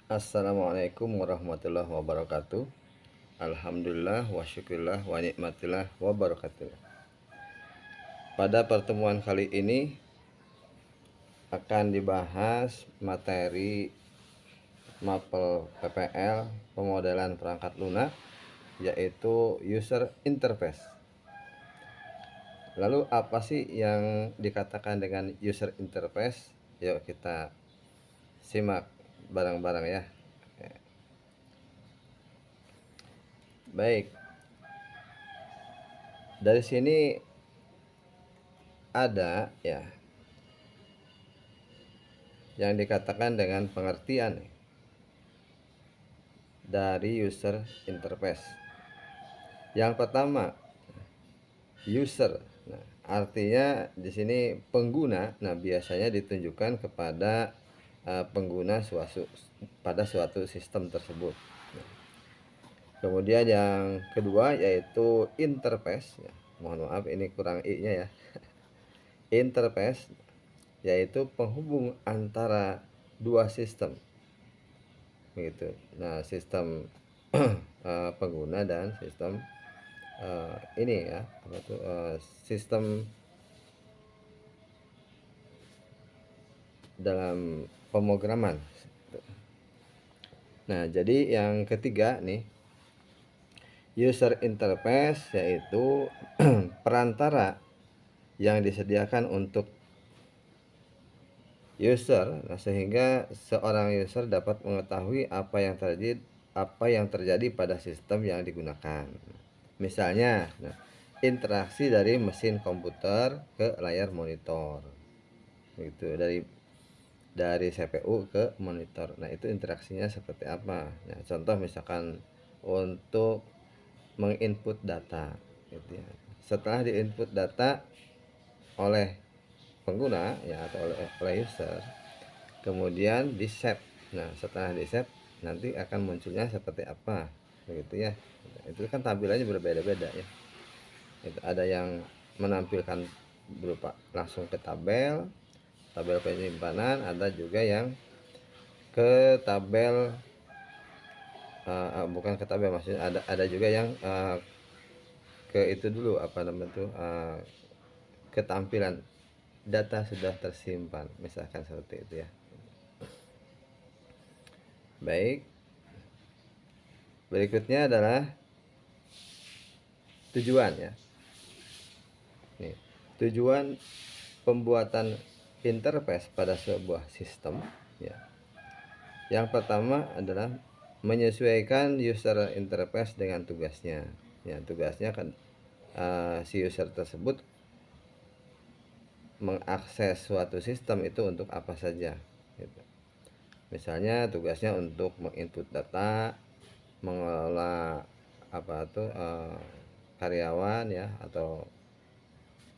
Assalamualaikum warahmatullahi wabarakatuh. Alhamdulillah wa syukurillah wa nikmatillah wa barakatuh. Pada pertemuan kali ini akan dibahas materi mapel PPL pemodelan perangkat lunak, yaitu user interface. Lalu apa sih yang dikatakan dengan user interface? Yuk kita simak bareng-bareng ya. Baik, dari sini ada ya yang dikatakan dengan pengertian dari user interface. Yang pertama, user. Nah, artinya di sini pengguna. Nah, biasanya ditunjukkan kepada pengguna pada suatu sistem tersebut. Kemudian yang kedua yaitu interface. Ya, mohon maaf ini kurang i-nya ya. Interface yaitu penghubung antara dua sistem. Begitu. Nah, sistem pengguna dan sistem ini ya, sistem dalam pemrograman. Nah, jadi yang ketiga nih, user interface yaitu perantara yang disediakan untuk user, nah, sehingga seorang user dapat mengetahui apa yang terjadi pada sistem yang digunakan. Misalnya, nah, interaksi dari mesin komputer ke layar monitor, gitu, dari CPU ke monitor. Nah, itu interaksinya seperti apa? Nah, contoh misalkan untuk menginput data, gitu ya. Setelah diinput data oleh pengguna ya atau oleh user, kemudian di save. Nah, setelah di save nanti akan munculnya seperti apa, begitu ya. Itu kan tampilannya berbeda-beda ya. Itu ada yang menampilkan berupa langsung ke tabel penyimpanan, ada juga yang ke tabel bukan ke tabel, maksudnya ada juga yang ke itu dulu, apa namanya itu, ketampilan data sudah tersimpan, misalkan seperti itu ya. Baik, berikutnya adalah tujuan ya. Nih, tujuan pembuatan interface pada sebuah sistem ya. Yang pertama adalah menyesuaikan user interface dengan tugasnya. Ya, tugasnya kan si user tersebut mengakses suatu sistem itu untuk apa saja. Gitu. Misalnya tugasnya untuk menginput data, mengelola karyawan ya, atau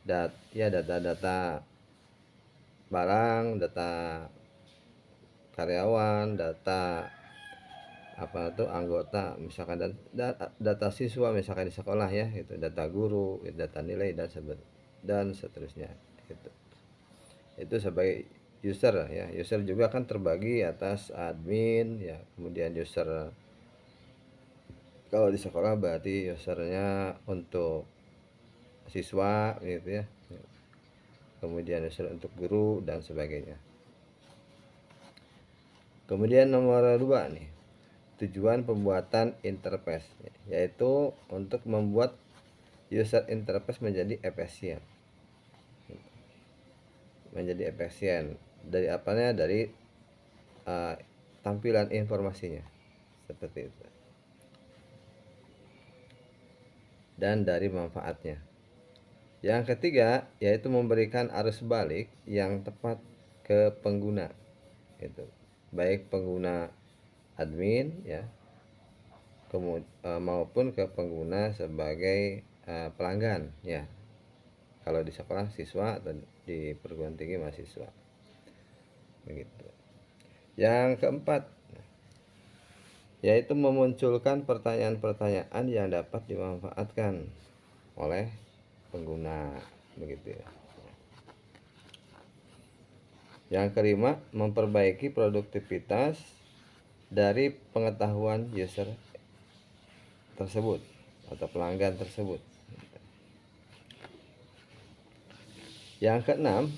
data-data barang, data karyawan, data anggota, misalkan data siswa misalkan di sekolah ya, itu data guru, data nilai dan seterusnya gitu. Itu sebagai user ya. User juga kan terbagi atas admin ya, kemudian user kalau di sekolah berarti usernya untuk siswa gitu ya, kemudian user untuk guru dan sebagainya. Kemudian nomor 2 nih, tujuan pembuatan interface, yaitu untuk membuat user interface menjadi efisien. Dari apanya? Dari tampilan informasinya seperti itu, dan dari manfaatnya. Yang ketiga yaitu memberikan arus balik yang tepat ke pengguna, itu baik pengguna admin ya, maupun ke pengguna sebagai pelanggan ya, kalau di sekolah siswa atau di perguruan tinggi mahasiswa, begitu. Yang keempat yaitu memunculkan pertanyaan-pertanyaan yang dapat dimanfaatkan oleh pengguna, begitu ya. Yang kelima, memperbaiki produktivitas dari pengetahuan user tersebut atau pelanggan tersebut. Yang keenam,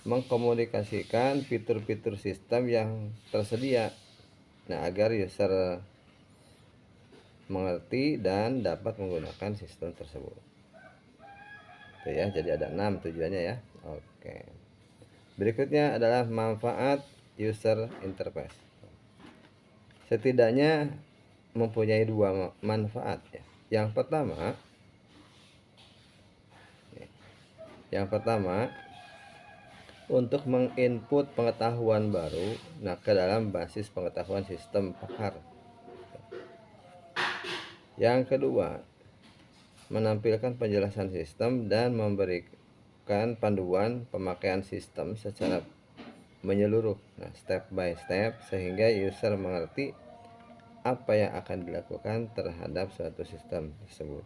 mengkomunikasikan fitur-fitur sistem yang tersedia, agar user mengerti dan dapat menggunakan sistem tersebut. Itu ya, jadi ada 6 tujuannya ya. Oke. Berikutnya adalah manfaat user interface. Setidaknya mempunyai 2 manfaat ya. Yang pertama, untuk menginput pengetahuan baru ke dalam basis pengetahuan sistem pakar. Yang kedua, menampilkan penjelasan sistem dan memberikan panduan pemakaian sistem secara menyeluruh, step by step, sehingga user mengerti apa yang akan dilakukan terhadap suatu sistem tersebut.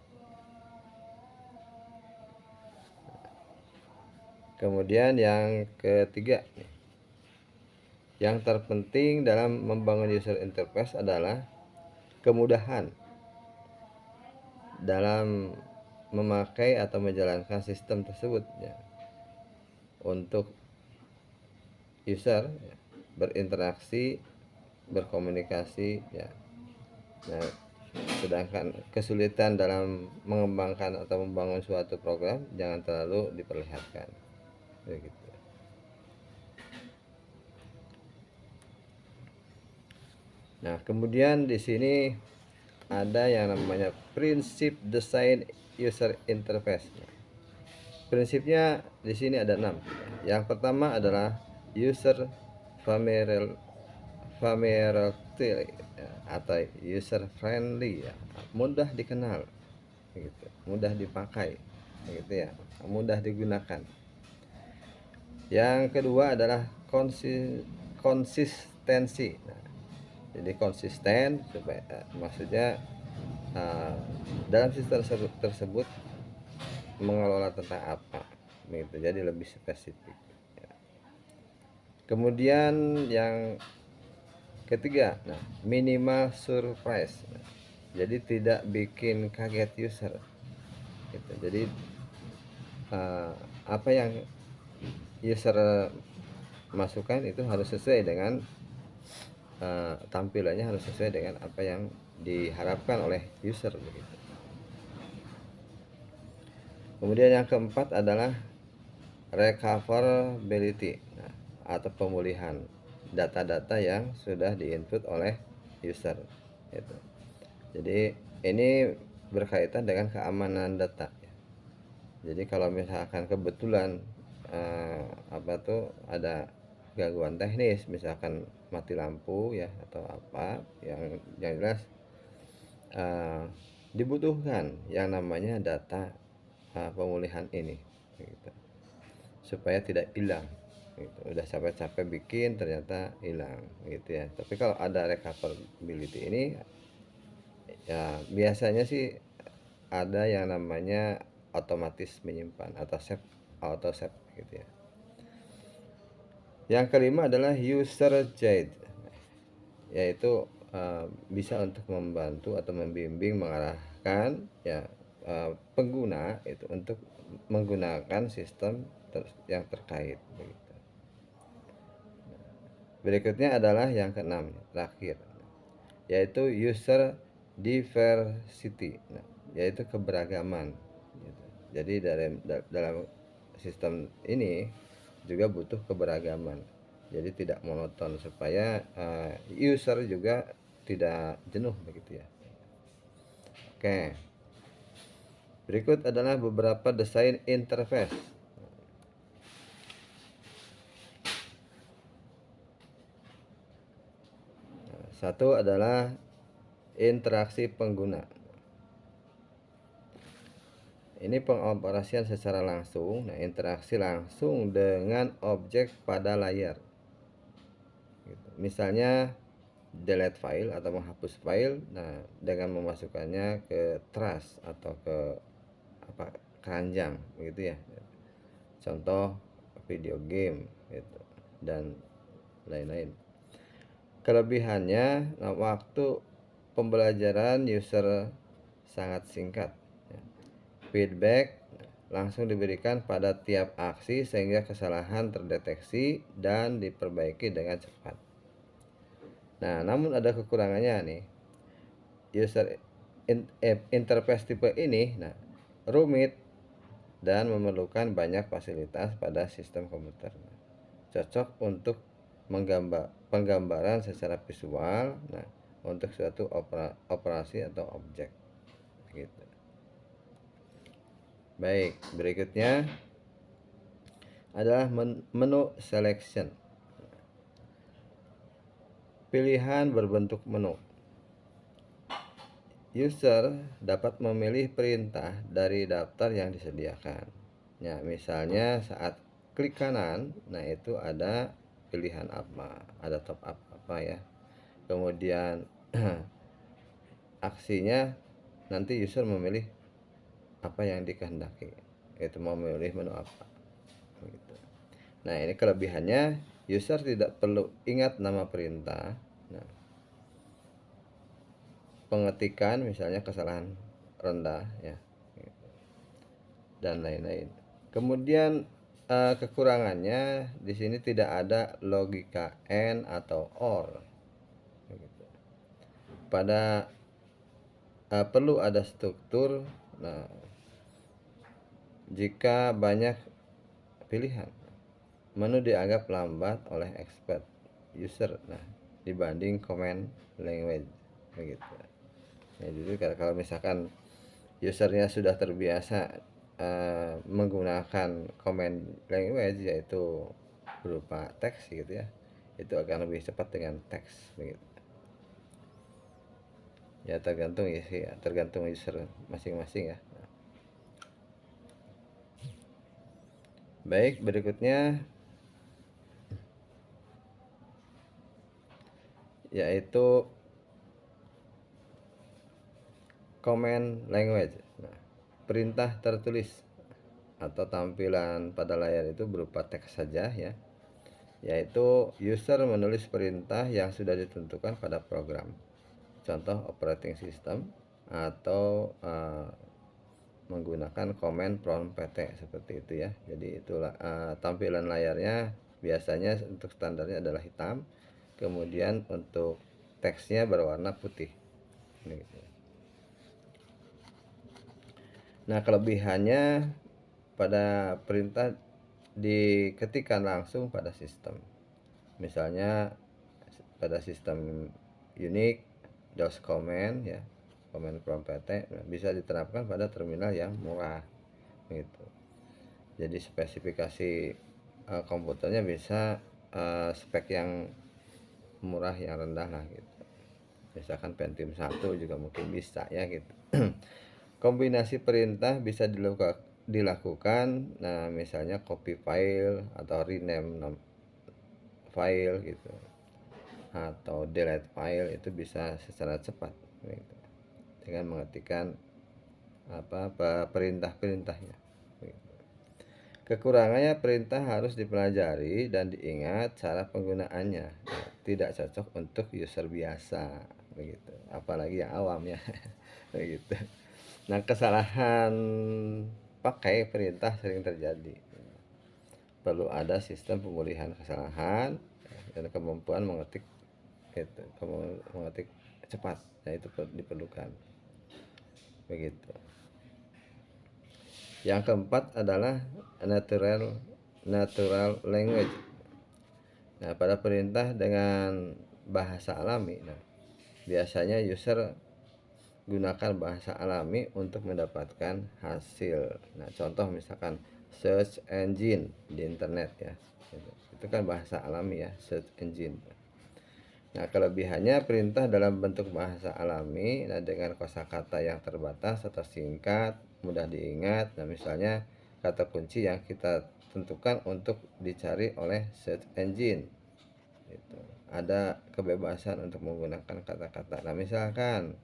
Kemudian yang ketiga, yang terpenting dalam membangun user interface adalah kemudahan dalam memakai atau menjalankan sistem tersebut ya. Untuk user berinteraksi, berkomunikasi ya. Nah, sedangkan kesulitan dalam mengembangkan atau membangun suatu program jangan terlalu diperlihatkan. Begitu. Nah, kemudian di sini ada yang namanya prinsip desain user interface. Prinsipnya di sini ada 6. Yang pertama adalah user familiarity atau user friendly ya, mudah dikenal gitu, mudah dipakai gitu ya, mudah digunakan. Yang kedua adalah konsistensi. Jadi konsisten supaya maksudnya dalam sistem tersebut mengelola tentang apa gitu, jadi lebih spesifik ya. Kemudian yang ketiga, minimal surprise. Jadi tidak bikin kaget user gitu. Jadi apa yang user masukkan itu harus sesuai dengan tampilannya, harus sesuai dengan apa yang diharapkan oleh user begitu. Kemudian yang keempat adalah recoverability atau pemulihan data-data yang sudah diinput oleh user gitu. Jadi ini berkaitan dengan keamanan data. Jadi kalau misalkan kebetulan ada gangguan teknis, misalkan mati lampu ya atau apa, yang jelas dibutuhkan yang namanya data pemulihan ini gitu, supaya tidak hilang gitu. Udah capek-capek bikin ternyata hilang gitu ya. Tapi kalau ada recoverability ini ya biasanya sih ada yang namanya otomatis menyimpan atau auto save gitu ya. Yang kelima adalah user guide, yaitu bisa untuk membantu atau membimbing, mengarahkan ya pengguna itu untuk menggunakan sistem yang terkait begitu. Berikutnya adalah yang keenam, terakhir, yaitu user diversity, yaitu keberagaman gitu. Jadi dalam sistem ini juga butuh keberagaman, jadi tidak monoton supaya user juga tidak jenuh begitu ya. Oke, berikut adalah beberapa desain interface. Satu adalah interaksi pengguna. Ini pengoperasian secara langsung, interaksi langsung dengan objek pada layar gitu. Misalnya delete file atau menghapus file, dengan memasukkannya ke trash atau ke keranjang gitu ya. Contoh video game gitu dan lain-lain. Kelebihannya, waktu pembelajaran user sangat singkat. Feedback langsung diberikan pada tiap aksi sehingga kesalahan terdeteksi dan diperbaiki dengan cepat. Nah, namun ada kekurangannya nih. User interface tipe ini rumit dan memerlukan banyak fasilitas pada sistem komputer. Cocok untuk penggambaran secara visual, untuk suatu operasi atau objek gitu. Baik, berikutnya adalah menu selection. Pilihan berbentuk menu. User dapat memilih perintah dari daftar yang disediakan. Ya, misalnya saat klik kanan, itu ada pilihan apa, ada top up apa ya. Kemudian aksinya nanti user memilih apa yang dikehendaki, itu mau memilih menu apa gitu. Nah, ini kelebihannya, user tidak perlu ingat nama perintah. Pengetikan misalnya kesalahan rendah ya, dan lain-lain. Kemudian kekurangannya di sini tidak ada logika AND atau OR. Pada perlu ada struktur. Nah, jika banyak pilihan, menu dianggap lambat oleh expert user dibanding command language begitu. Ya, jadi kalau misalkan usernya sudah terbiasa menggunakan command language, yaitu berupa teks gitu ya, itu akan lebih cepat dengan teks begitu. Ya, tergantung user masing-masing ya. Baik, berikutnya yaitu command language. Perintah tertulis atau tampilan pada layar itu berupa teks saja ya, yaitu user menulis perintah yang sudah ditentukan pada program, contoh operating system, atau menggunakan command prompt PT seperti itu ya. Jadi itulah tampilan layarnya biasanya untuk standarnya adalah hitam, kemudian untuk teksnya berwarna putih. Nah, kelebihannya pada perintah diketikkan langsung pada sistem. Misalnya pada sistem Unix, DOS command ya, command prompt PT bisa diterapkan pada terminal yang murah gitu. Jadi spesifikasi komputernya bisa spek yang murah, yang rendah lah gitu. Misalkan Pentium 1 juga mungkin bisa ya gitu. Kombinasi perintah bisa dilakukan, misalnya copy file atau rename file gitu, atau delete file, itu bisa secara cepat gitu, dengan mengetikkan perintah-perintahnya gitu. Kekurangannya, perintah harus dipelajari dan diingat cara penggunaannya, tidak cocok untuk user biasa begitu, apalagi yang awam ya begitu. Nah, kesalahan pakai perintah sering terjadi. Perlu ada sistem pemulihan kesalahan dan kemampuan mengetik cepat. Nah, itu diperlukan. Begitu. Yang keempat adalah natural language. Nah, pada perintah dengan bahasa alami, biasanya user gunakan bahasa alami untuk mendapatkan hasil. Nah, contoh misalkan search engine di internet ya, itu kan bahasa alami ya, search engine. Nah, kelebihannya, perintah dalam bentuk bahasa alami, dengan kosakata yang terbatas atau singkat, mudah diingat. Nah, misalnya kata kunci yang kita tentukan untuk dicari oleh search engine gitu. Ada kebebasan untuk menggunakan kata-kata. Nah, misalkan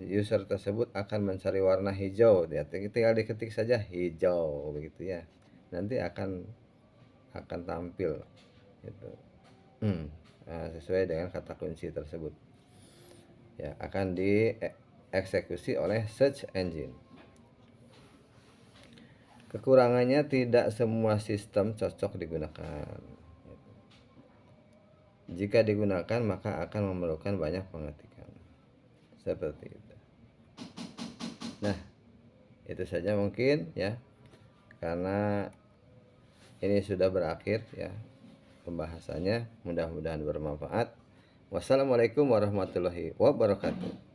user tersebut akan mencari warna hijau, ya tinggal diketik saja hijau begitu ya, nanti akan tampil gitu. sesuai dengan kata kunci tersebut. Ya, akan dieksekusi oleh search engine. Kekurangannya, tidak semua sistem cocok digunakan. Jika digunakan maka akan memerlukan banyak pengetikan. Seperti itu. Nah, itu saja mungkin ya. Karena ini sudah berakhir ya pembahasannya, mudah-mudahan bermanfaat. Wassalamualaikum warahmatullahi wabarakatuh.